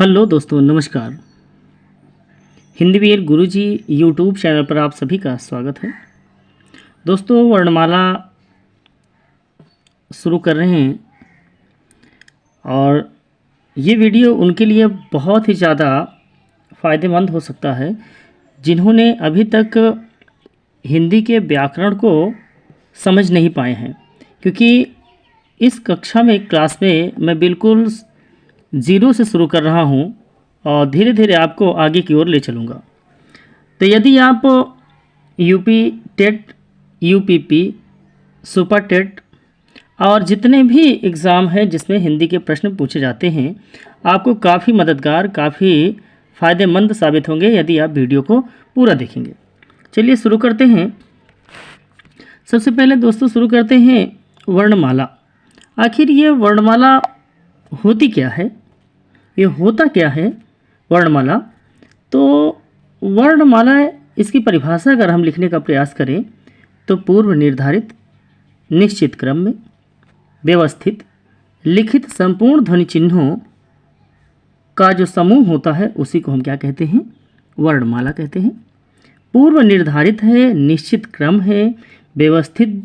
Hello दोस्तों, नमस्कार। हिंदी वीर गुरुजी YouTube channel पर आप सभी का स्वागत है। दोस्तों, वर्णमाला शुरू कर रहे हैं और ये वीडियो उनके लिए बहुत ही ज़्यादा फ़ायदेमंद हो सकता है जिन्होंने अभी तक हिंदी के व्याकरण को समझ नहीं पाए हैं, क्योंकि इस कक्षा में क्लास में मैं बिल्कुल ज़ीरो से शुरू कर रहा हूँ और धीरे धीरे आपको आगे की ओर ले चलूँगा। तो यदि आप UP TET, UPP, super TET और जितने भी एग्ज़ाम हैं जिसमें हिंदी के प्रश्न पूछे जाते हैं, आपको काफ़ी मददगार, काफ़ी फ़ायदेमंद साबित होंगे यदि आप वीडियो को पूरा देखेंगे। चलिए शुरू करते हैं। सबसे पहले दोस्तों शुरू करते हैं वर्णमाला। आखिर ये वर्णमाला होती क्या है, ये होता क्या है वर्णमाला? तो वर्णमाला, इसकी परिभाषा अगर हम लिखने का प्रयास करें तो पूर्व निर्धारित, निश्चित क्रम में व्यवस्थित, लिखित संपूर्ण ध्वनि चिन्हों का जो समूह होता है उसी को हम क्या कहते हैं? वर्णमाला कहते हैं। पूर्व निर्धारित है, निश्चित क्रम है, व्यवस्थित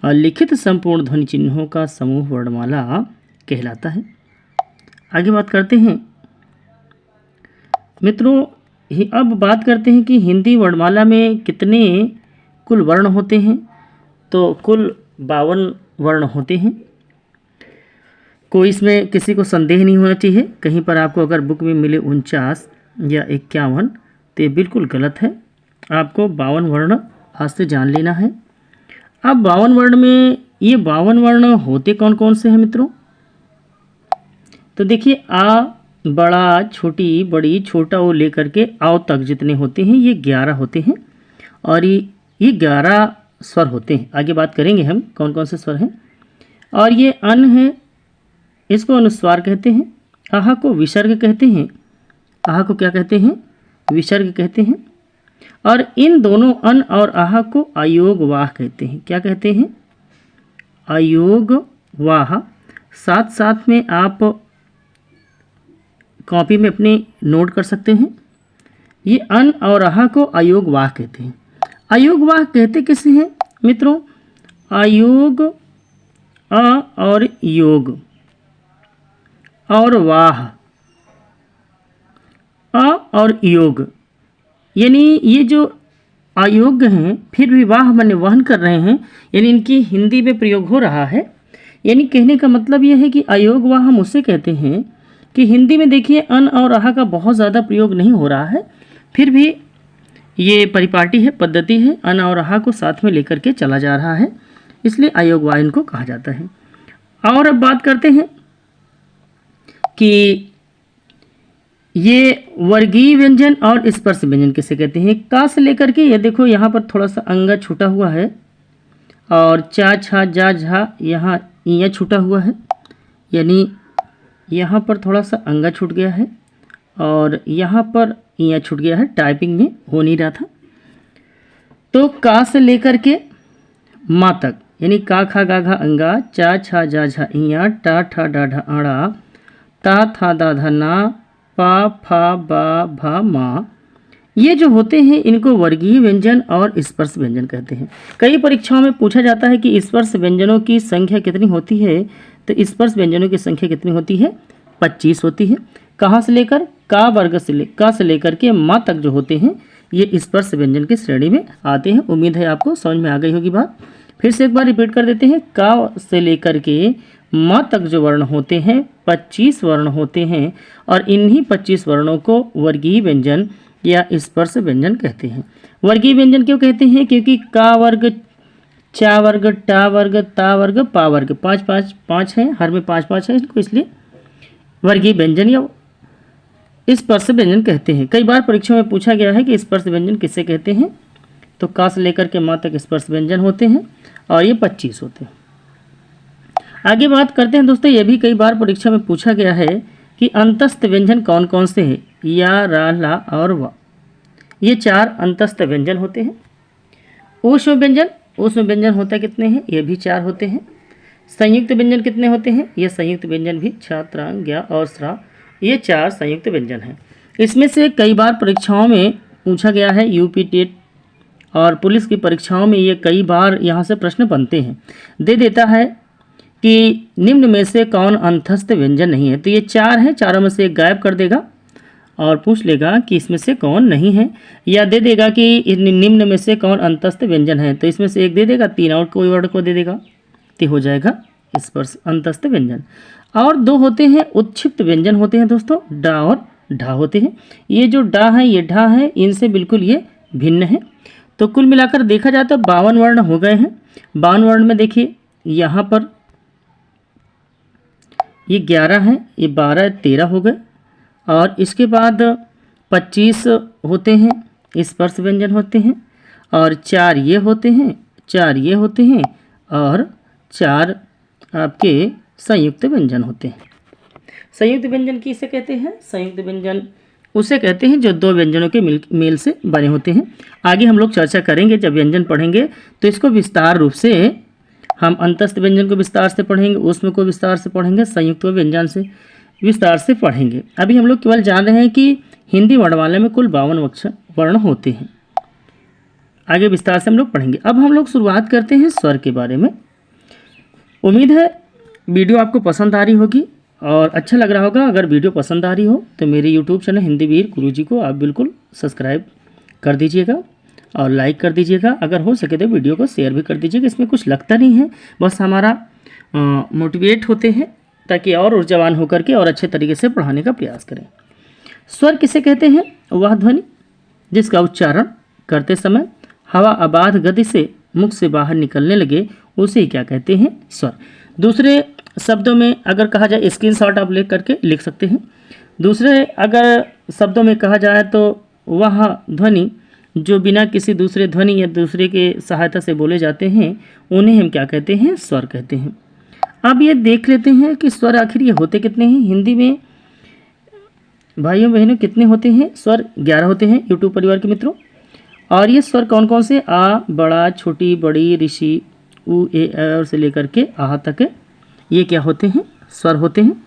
और लिखित संपूर्ण ध्वनि चिन्हों का समूह वर्णमाला कहलाता है। आगे बात करते हैं मित्रों। अब बात करते हैं कि हिंदी वर्णमाला में कितने कुल वर्ण होते हैं। तो कुल 52 वर्ण होते हैं। कोई इसमें किसी को संदेह नहीं होना चाहिए। कहीं पर आपको अगर बुक में मिले 49 या 51 तो ये बिल्कुल गलत है। आपको 52 वर्ण आज से जान लेना है। अब 52 वर्ण में ये 52 वर्ण होते कौन कौन से हैं मित्रों? तो देखिए, आ, बड़ा, छोटी, बड़ी, छोटा ओ लेकर के आओ तक जितने होते हैं ये 11 होते हैं और ये 11 स्वर होते हैं। आगे बात करेंगे हम कौन कौन से स्वर हैं। और ये अन है, इसको अनुस्वार कहते हैं। आहा को विसर्ग कहते हैं। आहा को क्या कहते हैं? विसर्ग कहते हैं। और इन दोनों अन और आहा को अयोग वाह कहते हैं। क्या कहते हैं? अयोग वाह। साथ साथ में आप कॉपी में अपने नोट कर सकते हैं। ये अन और आहा को अयोग वाह कहते हैं। अयोग वाह कहते किसे हैं मित्रों? अयोग, अ और योग और वाह, अ और योग, यानी ये जो अयोग्य हैं फिर भी वाह माने वहन कर रहे हैं, यानी इनकी हिंदी में प्रयोग हो रहा है। यानी कहने का मतलब यह है कि अयोग वाह हम उससे कहते हैं कि हिंदी में देखिए अन और आहा का बहुत ज़्यादा प्रयोग नहीं हो रहा है, फिर भी ये परिपाटी है, पद्धति है, अन और आहा को साथ में लेकर के चला जा रहा है, इसलिए अयोग वाह इनको कहा जाता है। और अब बात करते हैं कि ये वर्गीय व्यंजन और स्पर्श व्यंजन किसे कहते हैं। का से लेकर के ये देखो यहाँ पर थोड़ा सा अंगा छूटा हुआ है और चा, छा, जा, झा यहाँ इया छूटा हुआ है, यानी यहाँ पर थोड़ा सा अंगा छूट गया है और यहाँ पर इया छूट गया है। टाइपिंग में हो नहीं रहा था। तो का से लेकर के माँ तक, यानी का, खा, गा, घा अंगा, चा, छा, जा, झा इया, टा, ठा, डा, ढा आड़ा, ता, था, दा, धा ना, पा, फा, बा, भा, मा, ये जो होते हैं इनको वर्गीय व्यंजन और स्पर्श व्यंजन कहते हैं। कई परीक्षाओं में पूछा जाता है कि स्पर्श व्यंजनों की संख्या कितनी होती है। तो स्पर्श व्यंजनों की संख्या कितनी होती है? 25 होती है। कहाँ से लेकर? का वर्ग से का से लेकर के माँ तक जो होते हैं ये स्पर्श व्यंजन की श्रेणी में आते हैं। उम्मीद है आपको समझ में आ गई होगी बात। फिर से एक बार रिपीट कर देते हैं। का से लेकर के माँ तक जो वर्ण होते हैं 25 वर्ण होते हैं और इन्हीं 25 वर्णों को वर्गीय व्यंजन या स्पर्श व्यंजन कहते हैं। वर्गीय व्यंजन क्यों कहते हैं? क्योंकि का वर्ग, चा वर्ग, टा वर्ग, ता वर्ग, पा वर्ग, 5 हैं, हर में 5 है इनको, इसलिए वर्गीय व्यंजन या स्पर्श व्यंजन कहते हैं। कई बार परीक्षा में पूछा गया है कि स्पर्श व्यंजन किसे कहते हैं। तो का से लेकर के माँ तक स्पर्श व्यंजन होते हैं और ये 25 होते हैं। आगे बात करते हैं दोस्तों, ये भी कई बार परीक्षा में पूछा गया है कि अंतस्थ व्यंजन कौन कौन से हैं। या, रा, ला और वा, ये 4 अंतस्थ व्यंजन होते हैं। ऊष्म व्यंजन, ऊष्म व्यंजन होता कितने हैं? ये भी 4 होते हैं। संयुक्त व्यंजन कितने होते हैं? ये संयुक्त व्यंजन भी छ, त्र, ज्ञ और स्रा ये 4 संयुक्त व्यंजन हैं। इसमें से कई बार परीक्षाओं में पूछा गया है, यूपी टेट और पुलिस की परीक्षाओं में ये कई बार यहाँ से प्रश्न बनते हैं। दे देता है कि निम्न में से कौन अंतस्थ व्यंजन नहीं है। तो ये 4 हैं, चारों में से एक गायब कर देगा और पूछ लेगा कि इसमें से कौन नहीं है, या दे देगा कि निम्न में से कौन अंतस्थ व्यंजन है। तो इसमें से एक दे देगा, 3 और कोई वर्ड को दे देगा, तो हो जाएगा स्पर्श अंतस्थ व्यंजन। और 2 होते हैं उत्क्षिप्त व्यंजन होते हैं दोस्तों, डा और ढा होते हैं। ये जो डा है, ये ढा है, इनसे बिल्कुल ये भिन्न है। तो कुल मिलाकर देखा जाए तो 52 वर्ण हो गए हैं। 52 वर्ण में देखिए यहाँ पर ये 11 है, ये 12 13 हो गए, और इसके बाद 25 होते हैं स्पर्श व्यंजन होते हैं, और 4 ये होते हैं, 4 ये होते हैं, और 4 आपके संयुक्त व्यंजन होते हैं। संयुक्त व्यंजन किसे कहते हैं? संयुक्त व्यंजन उसे कहते हैं जो 2 व्यंजनों के मेल से बने होते हैं। आगे हम लोग चर्चा करेंगे, जब व्यंजन पढ़ेंगे तो इसको विस्तार रूप से हम अंतस्थ व्यंजन को विस्तार से पढ़ेंगे, उसमें को विस्तार से पढ़ेंगे, संयुक्त व्यंजन से विस्तार से पढ़ेंगे। अभी हम लोग केवल जान रहे हैं कि हिंदी वर्णमाला में कुल 52 वर्ण होते हैं। आगे विस्तार से हम लोग पढ़ेंगे। अब हम लोग शुरुआत करते हैं स्वर के बारे में। उम्मीद है वीडियो आपको पसंद आ रही होगी और अच्छा लग रहा होगा। अगर वीडियो पसंद आ रही हो तो मेरे यूट्यूब चैनल हिंदी वीर गुरुजी को आप बिल्कुल सब्सक्राइब कर दीजिएगा और लाइक कर दीजिएगा। अगर हो सके तो वीडियो को शेयर भी कर दीजिएगा। इसमें कुछ लगता नहीं है, बस हमारा मोटिवेट होते हैं ताकि और ऊर्जावान होकर के और अच्छे तरीके से पढ़ाने का प्रयास करें। स्वर किसे कहते हैं? वह ध्वनि जिसका उच्चारण करते समय हवा अबाध गति से मुख से बाहर निकलने लगे, उसे क्या कहते हैं? स्वर। दूसरे शब्दों में अगर कहा जाए, स्क्रीनशॉट आप ले करके लिख सकते हैं। दूसरे अगर शब्दों में कहा जाए तो वह ध्वनि जो बिना किसी दूसरे ध्वनि या दूसरे के सहायता से बोले जाते हैं, उन्हें हम क्या कहते हैं? स्वर कहते हैं। अब ये देख लेते हैं कि स्वर आखिर ये होते कितने हैं। हिंदी में भाइयों बहनों कितने होते हैं? स्वर 11 होते हैं यूट्यूब परिवार के मित्रों। और ये स्वर कौन कौन से? आ, बड़ा, छोटी, बड़ी, ऋषि, उ, ए, और से लेकर के आह तक ये क्या होते हैं? स्वर होते हैं।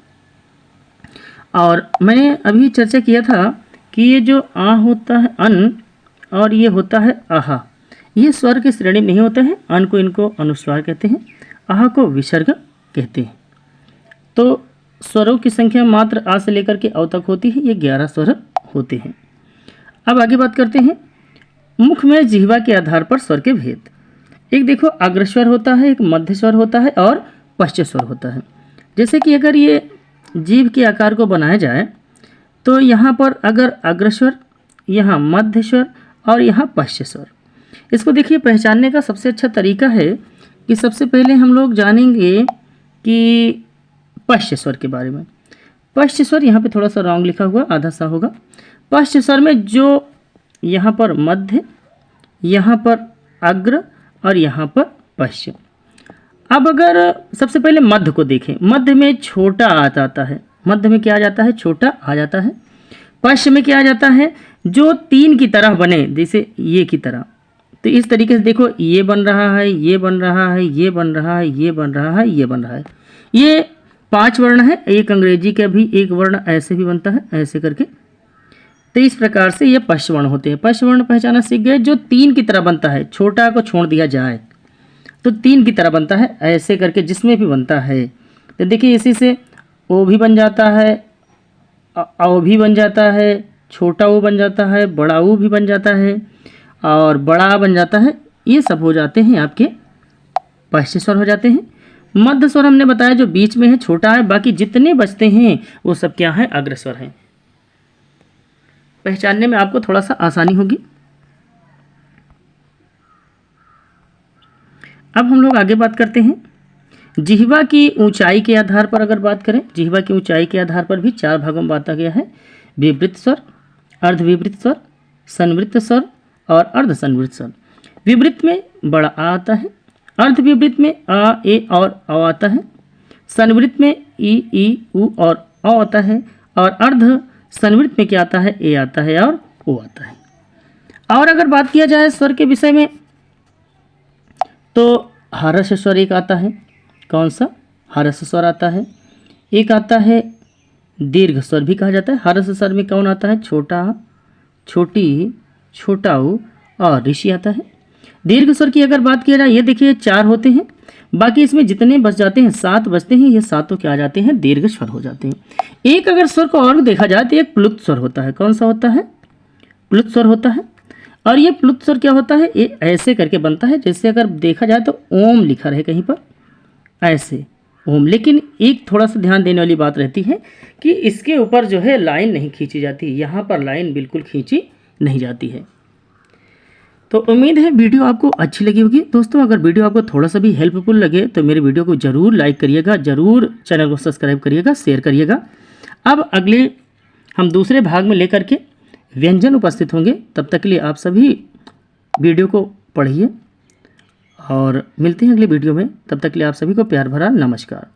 और मैंने अभी चर्चा किया था कि ये जो आ होता है अन, और ये होता है आहा, ये स्वर की श्रेणी में नहीं होता है। अन को इनको अनुस्वार कहते हैं, आहा को विसर्ग कहते हैं। तो स्वरों की संख्या मात्र आ से लेकर के अव तक होती है। ये 11 स्वर होते हैं। अब आगे बात करते हैं मुख में जिह्वा के आधार पर स्वर के भेद। एक देखो अग्रस्वर होता है, एक मध्य स्वर होता है और पश्च स्वर होता है। जैसे कि अगर ये जीभ के आकार को बनाया जाए तो यहाँ पर अगर अग्रस्वर, यहाँ मध्य स्वर और यहाँ पश्च स्वर, इसको देखिए पहचानने का सबसे अच्छा तरीका है कि सबसे पहले हम लोग जानेंगे कि पश्च स्वर के बारे में। पश्च स्वर यहाँ पे थोड़ा सा रॉन्ग लिखा हुआ, आधा सा होगा। पश्च स्वर में जो यहाँ पर मध्य, यहाँ पर अग्र और यहाँ पर पश्च। अब अगर सबसे पहले मध्य को देखें, मध्य में छोटा आ जाता है। मध्य में क्या आ जाता है? छोटा आ जाता है। पश्च में क्या आ जाता है? जो 3 की तरह बने, जैसे ये की तरह। तो इस तरीके से देखो, ये बन रहा है, ये बन रहा है, ये बन रहा है, ये बन रहा है, ये बन रहा है। ये 5 वर्ण है। एक अंग्रेजी का भी एक वर्ण ऐसे भी बनता है, ऐसे करके। तो इस प्रकार से ये पश्च वर्ण होते हैं। पश्च वर्ण पहचाना सीख गए, जो 3 की तरह बनता है। छोटा को छोड़ दिया जाए तो 3 की तरह बनता है, ऐसे करके जिसमें भी बनता है। तो देखिए इसी से ओ भी बन जाता है, औ भी बन जाता है, छोटा ओ बन जाता है, बड़ा ऊ भी बन जाता है और बड़ा बन जाता है। ये सब हो जाते हैं आपके पश्च स्वर हो जाते हैं। मध्य स्वर हमने बताया जो बीच में है, छोटा है। बाकी जितने बचते हैं वो सब क्या है? अग्रस्वर हैं। पहचानने में आपको थोड़ा सा आसानी होगी। अब हम लोग आगे बात करते हैं जिह्वा की ऊंचाई के आधार पर। अगर बात करें जिह्वा की ऊंचाई के आधार पर भी 4 भागों में बांटा गया है। विवृत स्वर, अर्धविवृत स्वर, संवृत स्वर और अर्धसंवृत स्वर। विवृत में बड़ा आ आता है, अर्धविवृत में आ, ए और औ आता है, संवृत में ई, उ और औ आता है, और अर्ध संवृत में क्या आता है? ए आता है और ओ आता है। और अगर बात किया जाए स्वर के विषय में तो हर्ष स्वर एक आता है। कौन सा? हर्ष स्वर आता है। एक आता है दीर्घ स्वर भी कहा जाता है। हर्ष स्वर में कौन आता है? छोटा, छोटी, छोटा ऊ और ऋषि आता है। दीर्घ स्वर की अगर बात किया जाए, ये देखिए 4 होते हैं, बाकी इसमें जितने बच जाते हैं 7 बचते हैं, ये सातों क्या आ जाते हैं? दीर्घ स्वर हो जाते हैं। एक अगर स्वर को और देखा जाए तो एक प्लुत स्वर होता है। कौन सा होता है? प्लुत स्वर होता है। और ये प्लुत स्वर क्या होता है? ये ऐसे करके बनता है, जैसे अगर देखा जाए तो ओम लिखा रहे कहीं पर, ऐसे ओम। लेकिन एक थोड़ा सा ध्यान देने वाली बात रहती है कि इसके ऊपर जो है लाइन नहीं खींची जाती, यहाँ पर लाइन बिल्कुल खींची नहीं जाती है। तो उम्मीद है वीडियो आपको अच्छी लगी होगी। दोस्तों अगर वीडियो आपको थोड़ा सा भी हेल्पफुल लगे तो मेरे वीडियो को ज़रूर लाइक करिएगा, ज़रूर चैनल को सब्सक्राइब करिएगा, शेयर करिएगा। अब अगले हम दूसरे भाग में लेकर के व्यंजन उपस्थित होंगे। तब तक के लिए आप सभी वीडियो को पढ़िए और मिलते हैं अगले वीडियो में। तब तक के लिए आप सभी को प्यार भरा नमस्कार।